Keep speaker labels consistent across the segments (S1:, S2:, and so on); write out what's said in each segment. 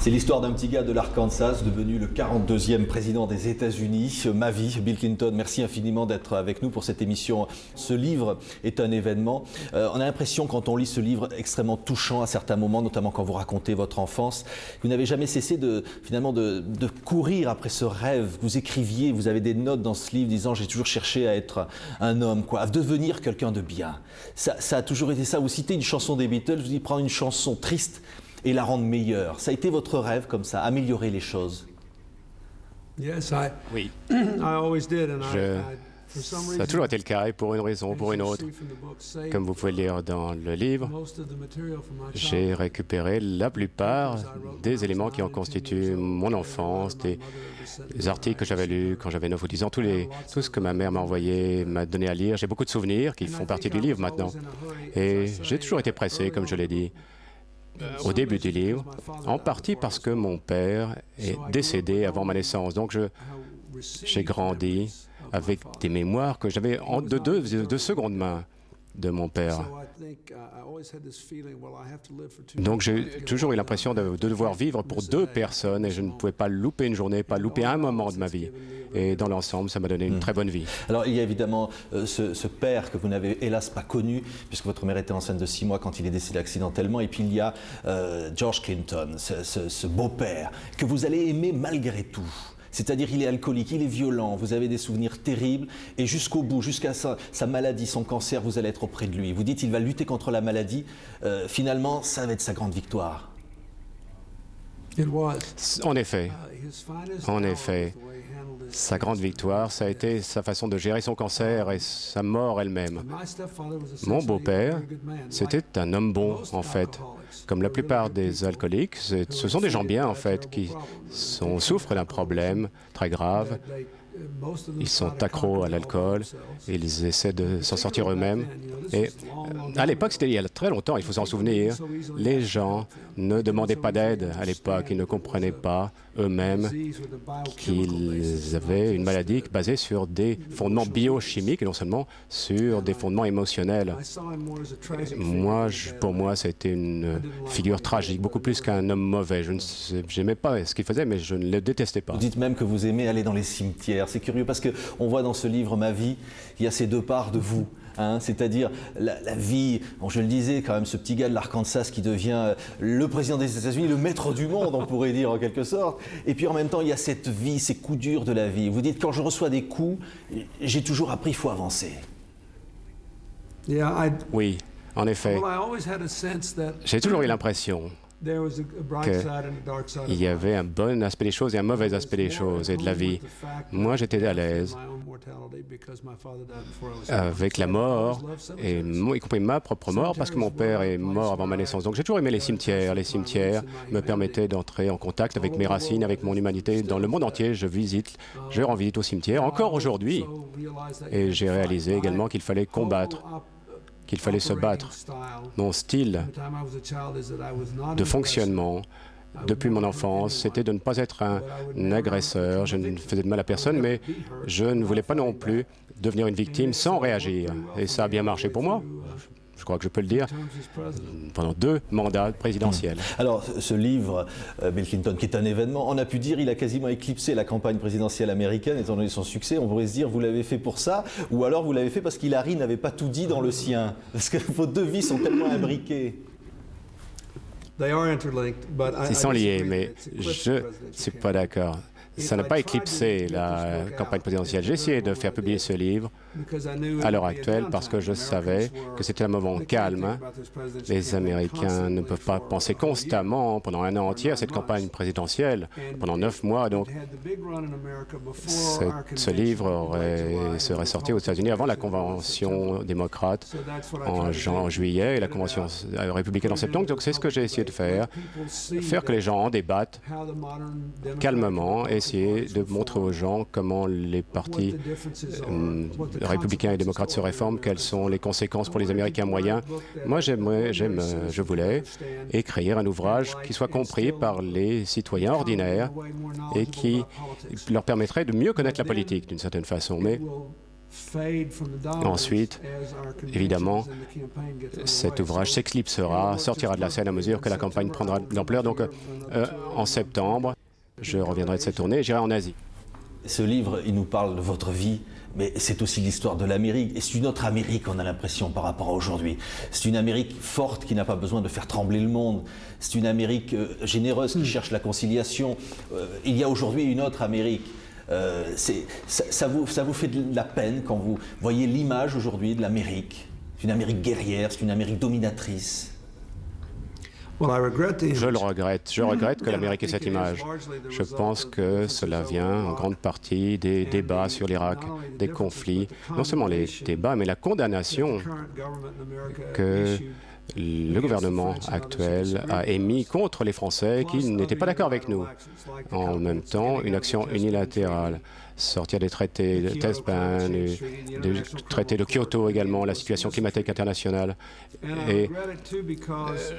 S1: C'est l'histoire d'un petit gars de l'Arkansas devenu le 42e président des États-Unis. Ma vie, Bill Clinton, merci infiniment d'être avec nous pour cette émission. Ce livre est un événement. On a l'impression, quand on lit ce livre, extrêmement touchant à certains moments, notamment quand vous racontez votre enfance. Vous n'avez jamais cessé de courir après ce rêve. Vous écriviez, vous avez des notes dans ce livre disant « j'ai toujours cherché à être un homme, à devenir quelqu'un de bien ». Ça a toujours été ça. Vous citez une chanson des Beatles, vous dites prendre une chanson triste et la rendre meilleure. Ça a été votre rêve comme ça, améliorer les choses?
S2: Oui. Ça a toujours été le cas, et pour une raison ou pour une autre. Comme vous pouvez lire dans le livre, j'ai récupéré la plupart des éléments qui en constituent mon enfance, des articles que j'avais lus quand j'avais 9 ou 10 ans, tout ce que ma mère m'a envoyé, m'a donné à lire. J'ai beaucoup de souvenirs qui font partie du livre maintenant. Et j'ai toujours été pressé, comme je l'ai dit, au début du livre, en partie parce que mon père est décédé avant ma naissance. Donc j'ai grandi avec des mémoires que j'avais de seconde main de mon père. Donc j'ai toujours eu l'impression de devoir vivre pour deux personnes et je ne pouvais pas louper une journée, pas louper un moment de ma vie. Et dans l'ensemble, ça m'a donné une très bonne vie.
S1: Alors il y a évidemment ce père que vous n'avez hélas pas connu, puisque votre mère était enceinte de 6 mois quand il est décédé accidentellement. Et puis il y a George Clinton, ce beau-père, que vous allez aimer malgré tout. C'est-à-dire il est alcoolique, il est violent, vous avez des souvenirs terribles et jusqu'au bout, jusqu'à sa maladie, son cancer, vous allez être auprès de lui. Vous dites il va lutter contre la maladie, finalement ça va être sa grande victoire.
S2: En effet, sa grande victoire, ça a été sa façon de gérer son cancer et sa mort elle-même. Mon beau-père, c'était un homme bon, en fait. Comme la plupart des alcooliques, ce sont des gens bien, en fait, qui souffrent d'un problème très grave. Ils sont accros à l'alcool, ils essaient de s'en sortir eux-mêmes. Et à l'époque, c'était il y a très longtemps, il faut s'en souvenir, les gens ne demandaient pas d'aide à l'époque, ils ne comprenaient pas eux-mêmes qu'ils avaient une maladie basée sur des fondements biochimiques et non seulement sur des fondements émotionnels. Pour moi, c'était une figure tragique, beaucoup plus qu'un homme mauvais. Je n'aimais pas ce qu'il faisait, mais je ne le détestais pas.
S1: Vous dites même que vous aimez aller dans les cimetières. C'est curieux parce qu'on voit dans ce livre, Ma vie, il y a ces deux parts de vous. C'est-à-dire la vie, je le disais quand même, ce petit gars de l'Arkansas qui devient le président des États-Unis, le maître du monde, on pourrait dire en quelque sorte. Et puis en même temps, il y a cette vie, ces coups durs de la vie. Vous dites, quand je reçois des coups, j'ai toujours appris, il faut avancer.
S2: Oui, en effet. J'ai toujours eu l'impression qu'il y avait un bon aspect des choses et un mauvais aspect des choses et de la vie. Moi, j'étais à l'aise avec la mort, et y compris ma propre mort, parce que mon père est mort avant ma naissance. Donc j'ai toujours aimé les cimetières. Les cimetières me permettaient d'entrer en contact avec mes racines, avec mon humanité. Dans le monde entier, je rends visite au cimetière, encore aujourd'hui. Et j'ai réalisé également qu'il fallait combattre, qu'il fallait se battre. Mon style de fonctionnement depuis mon enfance, c'était de ne pas être un agresseur. Je ne faisais de mal à personne, mais je ne voulais pas non plus devenir une victime sans réagir. Et ça a bien marché pour moi. Je crois que je peux le dire, pendant 2 mandats présidentiels.
S1: Alors, ce livre, Bill Clinton, qui est un événement, on a pu dire il a quasiment éclipsé la campagne présidentielle américaine, étant donné son succès. On pourrait se dire, vous l'avez fait pour ça, ou alors vous l'avez fait parce qu'Hillary n'avait pas tout dit dans le sien. Parce que vos 2 vies sont tellement imbriquées.
S2: Ils sont liés, mais je ne suis pas d'accord. Ça n'a pas éclipsé la campagne présidentielle. J'ai essayé de faire publier ce livre à l'heure actuelle parce que je savais que c'était un moment calme. Les Américains ne peuvent pas penser constamment pendant un an entier à cette campagne présidentielle, pendant 9 mois. Donc, ce livre serait sorti aux États-Unis avant la convention démocrate en juillet et la convention républicaine en septembre. Donc, c'est ce que j'ai essayé de faire que les gens en débattent calmement, essayer de montrer aux gens comment les partis républicains et démocrates se réforment, quelles sont les conséquences pour les Américains moyens. Moi, je voulais écrire un ouvrage qui soit compris par les citoyens ordinaires et qui leur permettrait de mieux connaître la politique d'une certaine façon. Mais ensuite, évidemment, cet ouvrage s'éclipsera, sortira de la scène à mesure que la campagne prendra de l'ampleur. Donc, en septembre, je reviendrai de cette tournée et j'irai en Asie.
S1: Ce livre, il nous parle de votre vie, mais c'est aussi l'histoire de l'Amérique. Et c'est une autre Amérique, on a l'impression, par rapport à aujourd'hui. C'est une Amérique forte qui n'a pas besoin de faire trembler le monde. C'est une Amérique généreuse qui cherche la conciliation. Il y a aujourd'hui une autre Amérique. Ça vous fait de la peine quand vous voyez l'image aujourd'hui de l'Amérique. C'est une Amérique guerrière, c'est une Amérique dominatrice.
S2: Je le regrette. Je regrette que l'Amérique ait cette image. Je pense que cela vient en grande partie des débats sur l'Irak, des conflits, non seulement les débats, mais la condamnation que le gouvernement actuel a émis contre les Français qui n'étaient pas d'accord avec nous. En même temps, une action unilatérale, sortir des traités de test ban, des traités de Kyoto également, la situation climatique internationale. Et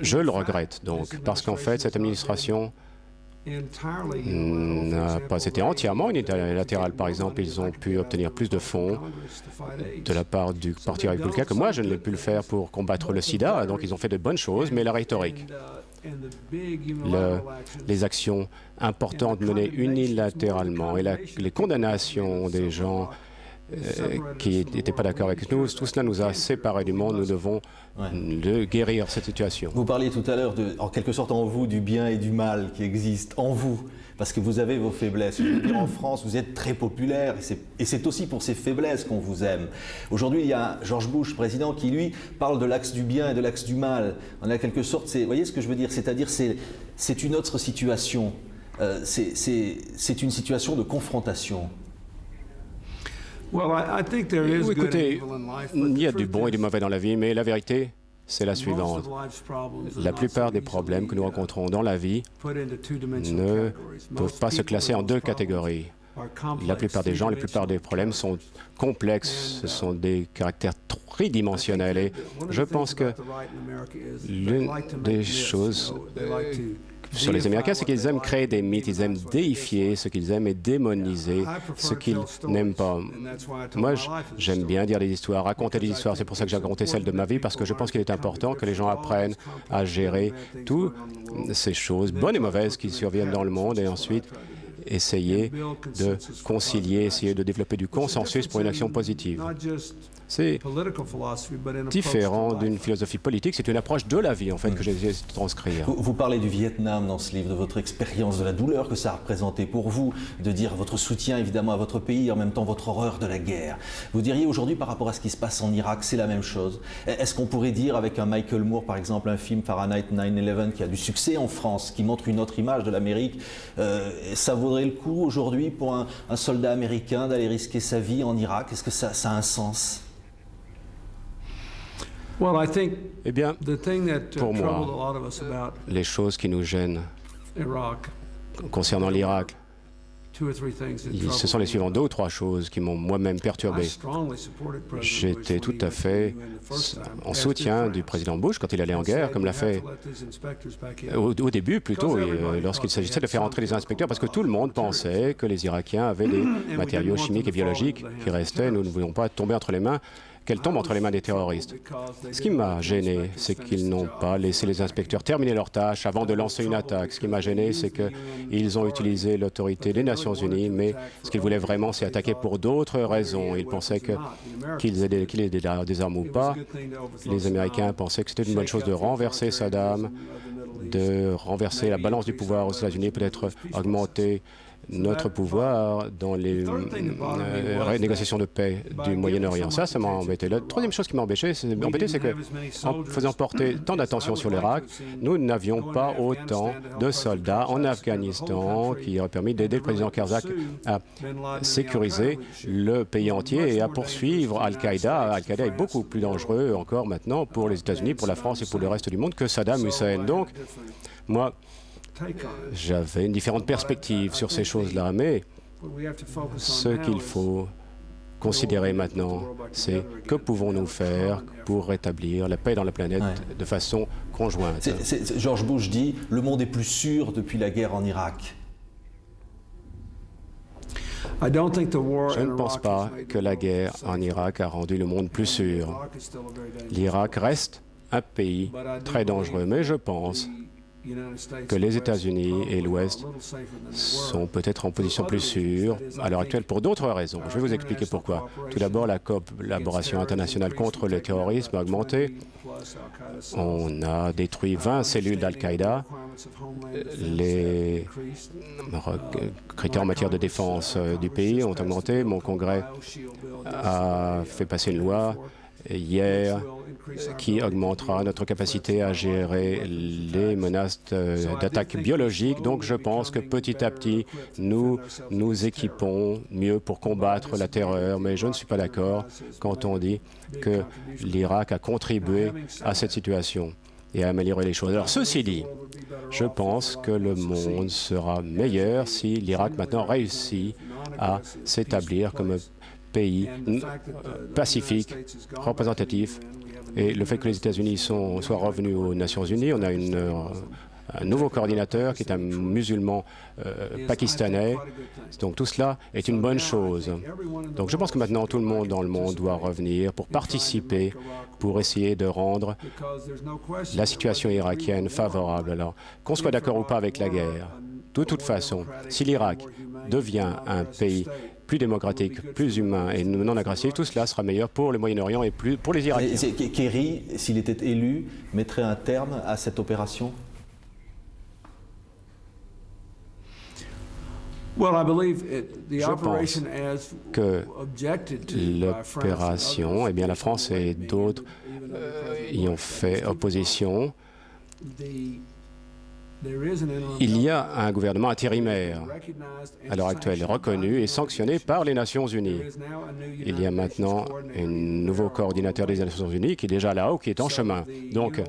S2: je le regrette donc, parce qu'en fait, cette administration n'a pas été entièrement unilatérale. Par exemple, ils ont pu obtenir plus de fonds de la part du Parti républicain que moi, je ne l'ai pu le faire pour combattre le sida. Donc, ils ont fait de bonnes choses, mais la rhétorique, les actions importantes menées unilatéralement et les condamnations des gens qui n'étaient pas d'accord avec nous, tout cela nous a séparés du monde. Nous devons guérir cette situation.
S1: Vous parliez tout à l'heure, en quelque sorte, en vous, du bien et du mal qui existent en vous, parce que vous avez vos faiblesses. Je veux dire, en France, vous êtes très populaire, et c'est aussi pour ces faiblesses qu'on vous aime. Aujourd'hui, il y a George Bush, président, qui, lui, parle de l'axe du bien et de l'axe du mal. En quelque sorte, vous voyez ce que je veux dire? C'est-à-dire, c'est une autre situation. C'est une situation de confrontation.
S2: Écoutez, il y a du bon et du mauvais dans la vie, mais la vérité, c'est la suivante. La plupart des problèmes que nous rencontrons dans la vie ne peuvent pas se classer en deux catégories. La plupart des gens, la plupart des problèmes sont complexes, ce sont des caractères tridimensionnels. Et je pense que l'une des choses sur les Américains, c'est qu'ils aiment créer des mythes, ils aiment déifier ce qu'ils aiment et démoniser ce qu'ils n'aiment pas. Moi, j'aime bien dire des histoires, raconter des histoires. C'est pour ça que j'ai raconté celle de ma vie, parce que je pense qu'il est important que les gens apprennent à gérer toutes ces choses, bonnes et mauvaises, qui surviennent dans le monde, et ensuite essayer de concilier, essayer de développer du consensus pour une action positive. C'est différent d'une philosophie politique, c'est une approche de la vie, en fait, que j'ai essayé de transcrire.
S1: Vous parlez du Vietnam dans ce livre, de votre expérience, de la douleur que ça a représenté pour vous, de dire votre soutien, évidemment, à votre pays, et en même temps votre horreur de la guerre. Vous diriez aujourd'hui, par rapport à ce qui se passe en Irak, c'est la même chose? Est-ce qu'on pourrait dire, avec un Michael Moore, par exemple, un film Fahrenheit 9/11, qui a du succès en France, qui montre une autre image de l'Amérique, ça vaudrait le coup aujourd'hui pour un soldat américain d'aller risquer sa vie en Irak? Est-ce que ça a un sens?
S2: Eh bien, pour moi, les choses qui nous gênent concernant l'Irak, ce sont les suivantes, 2 ou 3 choses qui m'ont moi-même perturbé. J'étais tout à fait en soutien du président Bush quand il allait en guerre, comme l'a fait au début plutôt, lorsqu'il s'agissait de faire entrer les inspecteurs, parce que tout le monde pensait que les Irakiens avaient des matériaux chimiques et biologiques qui restaient. Nous ne voulions pas tomber entre les mains qu'elle tombe entre les mains des terroristes. Ce qui m'a gêné, c'est qu'ils n'ont pas laissé les inspecteurs terminer leur tâche avant de lancer une attaque. Ce qui m'a gêné, c'est qu'ils ont utilisé l'autorité des Nations Unies, mais ce qu'ils voulaient vraiment, c'est attaquer pour d'autres raisons. Ils pensaient qu'ils aient des armes ou pas. Les Américains pensaient que c'était une bonne chose de renverser Saddam, de renverser la balance du pouvoir aux États-Unis, peut-être augmenter notre pouvoir dans les négociations de paix du Moyen-Orient. Ça m'a embêté. La troisième chose qui m'a embêté, c'est qu'en faisant porter tant d'attention sur l'Irak, nous n'avions pas autant de soldats en Afghanistan qui auraient permis d'aider le président Karzai à sécuriser le pays entier et à poursuivre Al-Qaïda. Al-Qaïda est beaucoup plus dangereux encore maintenant pour les États-Unis, pour la France et pour le reste du monde que Saddam Hussein. Donc, moi, j'avais une différente perspective sur ces choses-là, mais ce qu'il faut considérer maintenant, c'est que pouvons-nous faire pour rétablir la paix dans la planète de façon conjointe.
S1: George Bush dit « Le monde est plus sûr depuis la guerre en Irak ».
S2: Je ne pense pas que la guerre en Irak a rendu le monde plus sûr. L'Irak reste un pays très dangereux, mais je pense que les États-Unis et l'Ouest sont peut-être en position plus sûre à l'heure actuelle pour d'autres raisons. Je vais vous expliquer pourquoi. Tout d'abord, la collaboration internationale contre le terrorisme a augmenté. On a détruit 20 cellules d'Al-Qaïda. Les critères en matière de défense du pays ont augmenté. Mon Congrès a fait passer une loi hier qui augmentera notre capacité à gérer les menaces d'attaque biologique. Donc je pense que petit à petit, nous nous équipons mieux pour combattre la terreur. Mais je ne suis pas d'accord quand on dit que l'Irak a contribué à cette situation et à améliorer les choses. Alors ceci dit, je pense que le monde sera meilleur si l'Irak maintenant réussit à s'établir comme pays pacifique, représentatif. Et le fait que les États-Unis soient revenus aux Nations Unies, on a un nouveau coordinateur qui est un musulman pakistanais. Donc tout cela est une bonne chose. Donc je pense que maintenant tout le monde dans le monde doit revenir pour participer, pour essayer de rendre la situation irakienne favorable. Alors qu'on soit d'accord ou pas avec la guerre, de toute façon, si l'Irak devient un pays plus démocratique, plus humain et non agressif, tout cela sera meilleur pour le Moyen-Orient et plus pour les Irakiens.
S1: Kerry, s'il était élu, mettrait un terme à cette opération?
S2: Je pense que l'opération, eh bien la France et d'autres y ont fait opposition. Il y a un gouvernement intérimaire à l'heure actuelle, reconnu et sanctionné par les Nations Unies. Il y a maintenant un nouveau coordinateur des Nations Unies qui est déjà là-haut, qui est en chemin. Donc,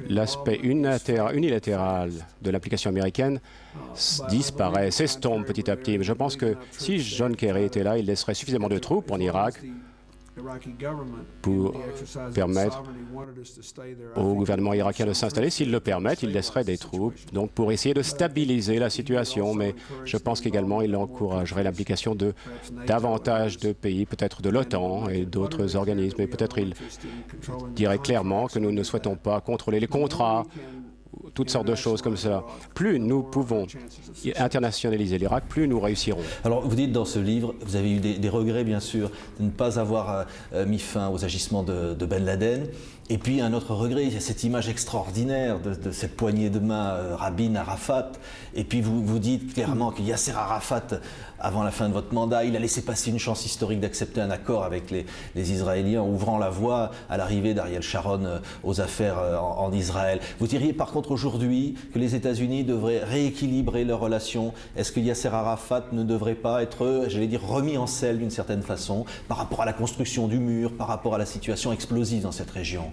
S2: l'aspect unilatéral de l'application américaine disparaît, s'estompe petit à petit. Mais je pense que si John Kerry était là, il laisserait suffisamment de troupes en Irak pour permettre au gouvernement irakien de s'installer. S'ils le permettent, il laisserait des troupes donc pour essayer de stabiliser la situation. Mais je pense qu'également, il encouragerait l'implication de davantage de pays, peut-être de l'OTAN et d'autres organismes. Et peut-être il dirait clairement que nous ne souhaitons pas contrôler les contrats, toutes sortes de choses comme cela. Plus nous pouvons internationaliser l'Irak, plus nous réussirons.
S1: Alors, vous dites dans ce livre, vous avez eu des regrets, bien sûr, de ne pas avoir mis fin aux agissements de Ben Laden. Et puis, un autre regret, il y a cette image extraordinaire de cette poignée de main Rabin-Arafat. Et puis, vous dites clairement que Yasser Arafat, avant la fin de votre mandat, il a laissé passer une chance historique d'accepter un accord avec les Israéliens, ouvrant la voie à l'arrivée d'Ariel Sharon aux affaires en Israël. Vous diriez par contre aujourd'hui que les États-Unis devraient rééquilibrer leurs relations. Est-ce que Yasser Arafat ne devrait pas être, j'allais dire, remis en selle d'une certaine façon par rapport à la construction du mur, par rapport à la situation explosive dans cette région?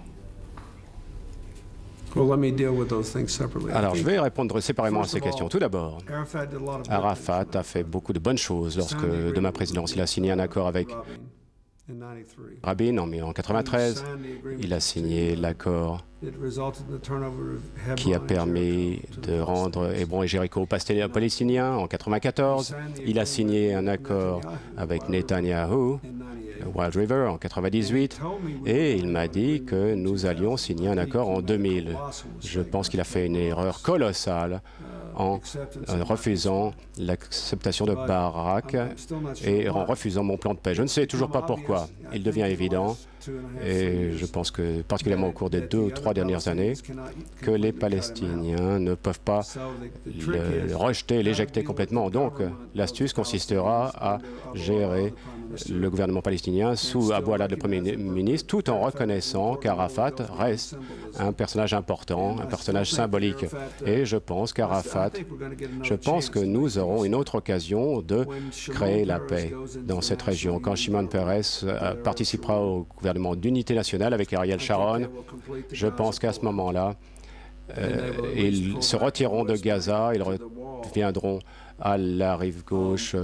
S2: Alors, je vais répondre séparément à ces questions. Tout d'abord, Arafat a fait beaucoup de bonnes choses lorsque, de ma présidence, il a signé un accord avec Rabin en 1993. Il a signé l'accord qui a permis de rendre Hébron et Jéricho aux Palestiniens en 1994. Il a signé un accord avec Netanyahou, Wild River, en 1998. Et il m'a dit que nous allions signer un accord en 2000. Je pense qu'il a fait une erreur colossale en refusant l'acceptation de Barak et en refusant mon plan de paix. Je ne sais toujours pas pourquoi. Il devient évident, et je pense que particulièrement au cours des 2 ou 3 dernières années, que les Palestiniens ne peuvent pas le rejeter, l'éjecter complètement. Donc l'astuce consistera à gérer le gouvernement palestinien sous Abou Alad, le Premier ministre, tout en reconnaissant qu'Arafat reste un personnage important, un personnage symbolique. Et je pense que nous aurons une autre occasion de créer la paix dans cette région. Quand Shimon Peres participera au gouvernement d'unité nationale avec Ariel Sharon, je pense qu'à ce moment-là, ils se retireront de Gaza, ils viendront à la rive gauche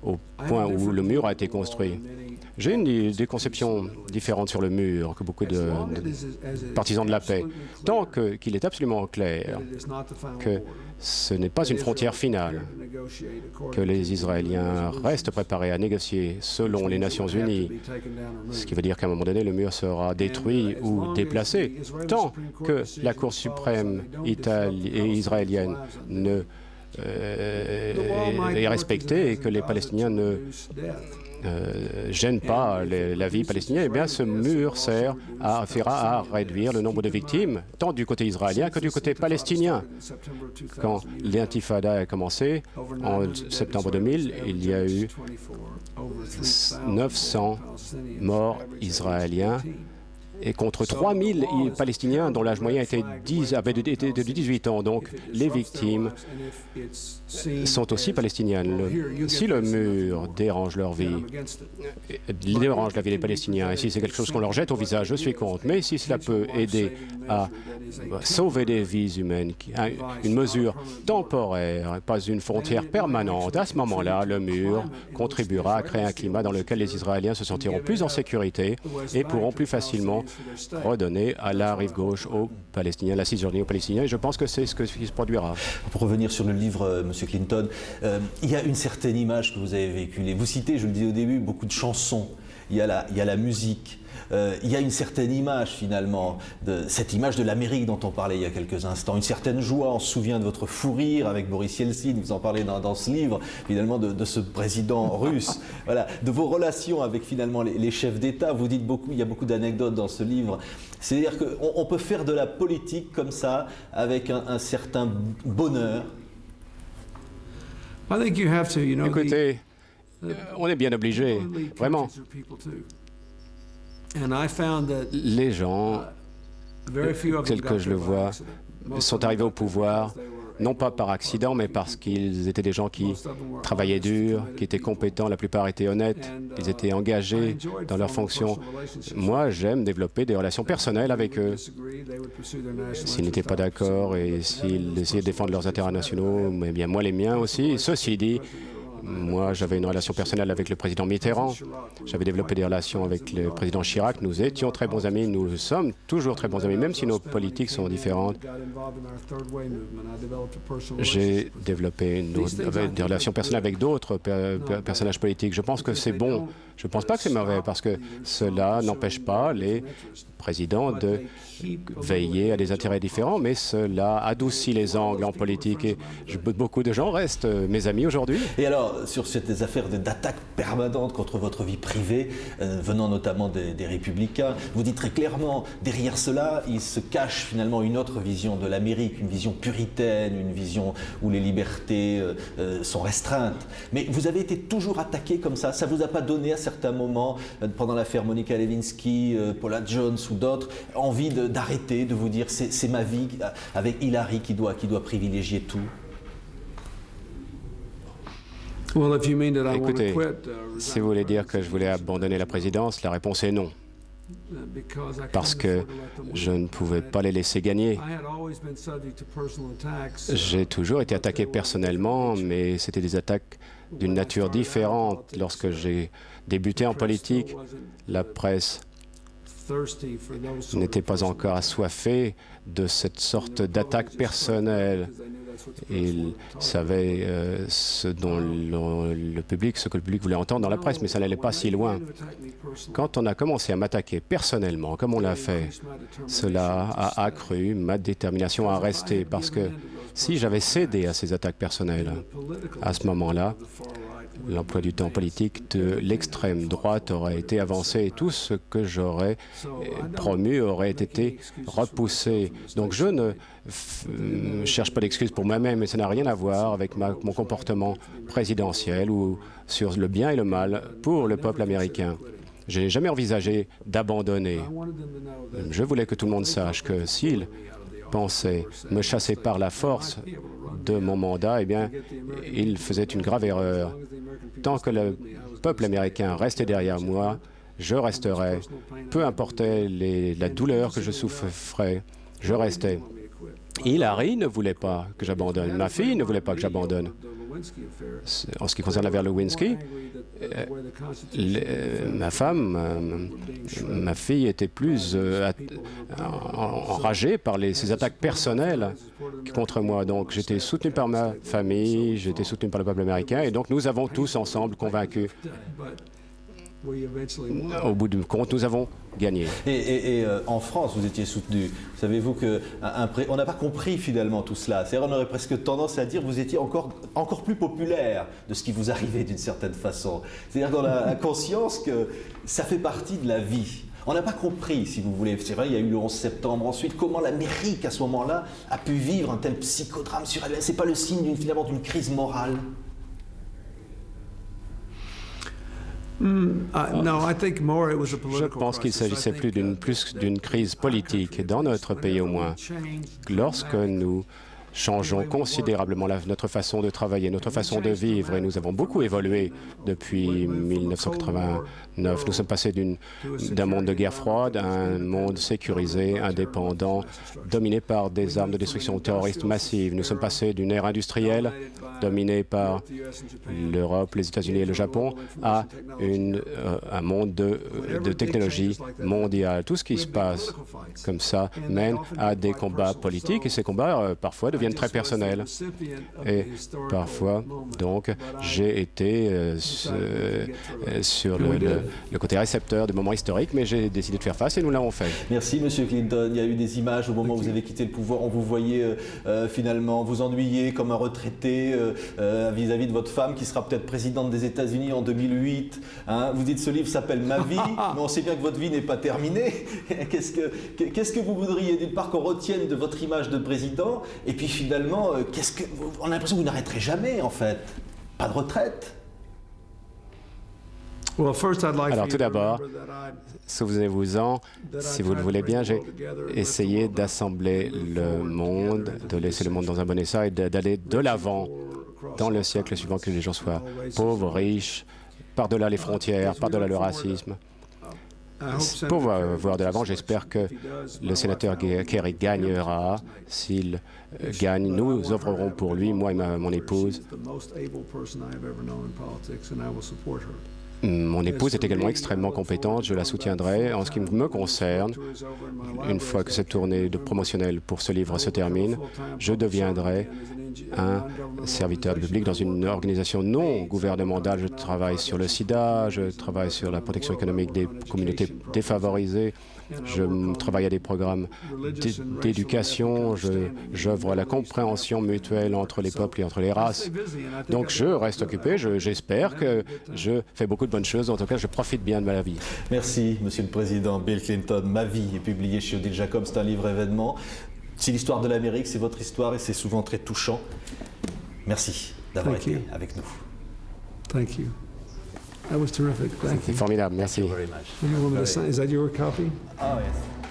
S2: au point où le mur a été construit. J'ai des conceptions différentes sur le mur que beaucoup de partisans de la paix. Tant qu'il est absolument clair que ce n'est pas une frontière finale, que les Israéliens restent préparés à négocier selon les Nations Unies, ce qui veut dire qu'à un moment donné, le mur sera détruit ou déplacé, tant que la Cour suprême israélienne ne est respectée et que les Palestiniens ne gênent pas la vie palestinienne, eh bien ce mur sert à réduire le nombre de victimes, tant du côté israélien que du côté palestinien. Quand l'intifada a commencé, en septembre 2000, il y a eu 900 morts israéliens et contre 3000 Palestiniens dont l'âge moyen avait été de 18 ans. Donc les victimes sont aussi palestiniennes. Si le mur dérange leur vie, dérange la vie des Palestiniens, et si c'est quelque chose qu'on leur jette au visage, je suis contre. Mais si cela peut aider à sauver des vies humaines, une mesure temporaire, pas une frontière permanente, à ce moment-là, le mur contribuera à créer un climat dans lequel les Israéliens se sentiront plus en sécurité et pourront plus facilement redonner à la rive gauche aux Palestiniens, la Cisjordanie aux Palestiniens. Et je pense que c'est ce qui se produira.
S1: Pour revenir sur le livre, M. Clinton, il y a une certaine image que vous avez véhiculée. Vous citez, je le dis au début, beaucoup de chansons. Il y a la musique. Il y a une certaine image finalement, cette image de l'Amérique dont on parlait il y a quelques instants, une certaine joie. On se souvient de votre fou rire avec Boris Yeltsin, vous en parlez dans ce livre, finalement de ce président russe, voilà, de vos relations avec finalement les chefs d'État. Vous dites beaucoup, il y a beaucoup d'anecdotes dans ce livre. C'est-à-dire qu'on peut faire de la politique comme ça, avec un certain bonheur.
S2: Écoutez, on est bien obligé, vraiment. Les gens, tels que je le vois, sont arrivés au pouvoir, non pas par accident, mais parce qu'ils étaient des gens qui travaillaient dur, qui étaient compétents, la plupart étaient honnêtes, ils étaient engagés dans leurs fonctions. Moi, j'aime développer des relations personnelles avec eux. S'ils n'étaient pas d'accord et s'ils essayaient de défendre leurs intérêts nationaux, eh bien moi les miens aussi. Ceci dit, moi, j'avais une relation personnelle avec le président Mitterrand. J'avais développé des relations avec le président Chirac. Nous étions très bons amis. Nous sommes toujours très bons amis, même si nos politiques sont différentes. J'ai développé des relations personnelles avec d'autres personnages politiques. Je pense que c'est bon. Je ne pense pas que c'est mauvais, parce que cela n'empêche pas les présidents de veiller à des intérêts différents, mais cela adoucit les angles en politique et beaucoup de gens restent mes amis aujourd'hui.
S1: Et alors, sur ces affaires d'attaques permanentes contre votre vie privée, venant notamment des Républicains, vous dites très clairement, derrière cela, il se cache finalement une autre vision de l'Amérique, une vision puritaine, une vision où les libertés sont restreintes. Mais vous avez été toujours attaqué comme ça ne vous a pas donné à certains moments, pendant l'affaire Monica Lewinsky, Paula Jones ou d'autres, envie d'arrêter, de vous dire c'est ma vie avec Hillary qui doit privilégier tout?
S2: Écoutez, si vous voulez dire que je voulais abandonner la présidence, la réponse est non. Parce que je ne pouvais pas les laisser gagner. J'ai toujours été attaqué personnellement, mais c'était des attaques d'une nature différente. Lorsque j'ai débuté en politique, la presse n'était pas encore assoiffée de cette sorte d'attaque personnelle. Ils savaient ce que le public voulait entendre dans la presse, mais ça n'allait pas si loin. Quand on a commencé à m'attaquer personnellement, comme on l'a fait, cela a accru ma détermination à rester, parce que si j'avais cédé à ces attaques personnelles, à ce moment-là, l'emploi du temps politique de l'extrême droite aurait été avancé et tout ce que j'aurais promu aurait été repoussé. Donc je ne cherche pas d'excuses pour moi-même, mais ça n'a rien à voir avec mon comportement présidentiel ou sur le bien et le mal pour le peuple américain. Je n'ai jamais envisagé d'abandonner. Je voulais que tout le monde sache que s'ils pensaient me chasser par la force de mon mandat, eh bien, ils faisaient une grave erreur. Tant que le peuple américain restait derrière moi, je resterai. Peu importait la douleur que je souffrais, je restais. Hillary ne voulait pas que j'abandonne. Ma fille ne voulait pas que j'abandonne. En ce qui concerne l'affaire Lewinsky, ma femme, ma fille était plus enragée par ces attaques personnelles contre moi. Donc j'étais soutenu par ma famille, j'étais soutenu par le peuple américain, et donc nous avons tous ensemble convaincu. Au bout du compte, nous avons gagné.
S1: Et en France, vous étiez soutenu. Savez-vous que on n'a pas compris finalement tout cela. C'est-à-dire, on aurait presque tendance à dire que vous étiez encore plus populaire de ce qui vous arrivait d'une certaine façon. C'est-à-dire qu'on a la conscience que ça fait partie de la vie. On n'a pas compris, si vous voulez. C'est vrai, il y a eu le 11 septembre. Ensuite, comment l'Amérique, à ce moment-là, a pu vivre un tel psychodrame sur elle. C'est pas le signe finalement d'une crise morale?
S2: Je pense qu'il s'agissait plus d'une crise politique, dans notre pays au moins. Lorsque nous changeons considérablement notre façon de travailler, notre façon de vivre, et nous avons beaucoup évolué depuis 1989. Nous sommes passés d'un monde de guerre froide à un monde sécurisé, indépendant, dominé par des armes de destruction terroriste massives. Nous sommes passés d'une ère industrielle dominée par l'Europe, les États-Unis et le Japon à un monde de technologie mondiale. Tout ce qui se passe comme ça mène à des combats politiques, et ces combats parfois deviennent très personnels. Et parfois, donc, j'ai été sur le côté récepteur de moments historiques, mais j'ai décidé de faire face et nous l'avons fait.
S1: Merci, Monsieur Clinton. Il y a eu des images au moment où vous avez quitté le pouvoir. On vous voyait finalement vous ennuyer comme un retraité vis-à-vis de votre femme qui sera peut-être présidente des États-Unis en 2008. Hein? Vous dites ce livre s'appelle Ma vie, mais on sait bien que votre vie n'est pas terminée. Qu'est-ce que vous voudriez d'une part qu'on retienne de votre image de président, et puis finalement, on a l'impression que vous n'arrêterez jamais en fait. Pas de retraite.
S2: Alors tout d'abord, souvenez-vous-en, si vous le voulez bien, j'ai essayé d'assembler le monde, de laisser le monde dans un bon état et d'aller de l'avant dans le siècle suivant, que les gens soient pauvres, riches, par-delà les frontières, par-delà le racisme. Pour voir de l'avant, j'espère que le sénateur Kerry gagnera. S'il gagne, nous œuvrerons pour lui, moi et mon épouse. Mon épouse est également extrêmement compétente, je la soutiendrai. En ce qui me concerne, une fois que cette tournée promotionnelle pour ce livre se termine, je deviendrai un serviteur public dans une organisation non gouvernementale. Je travaille sur le sida, je travaille sur la protection économique des communautés défavorisées, je travaille à des programmes d'éducation, j'œuvre à la compréhension mutuelle entre les peuples et entre les races. Donc je reste occupé, j'espère que je fais beaucoup de bonnes choses. En tout cas, je profite bien de ma vie.
S1: Merci, Monsieur le Président. Bill Clinton, Ma vie est publié chez Odile Jacob. C'est un livre événement. C'est l'histoire de l'Amérique, c'est votre histoire et c'est souvent très touchant. Merci d'avoir été avec nous.
S3: Thank you. That was terrific. Thank you.
S2: Formidable, merci.
S1: Thank you very much.
S3: Is that your copy?
S1: Oh, yes.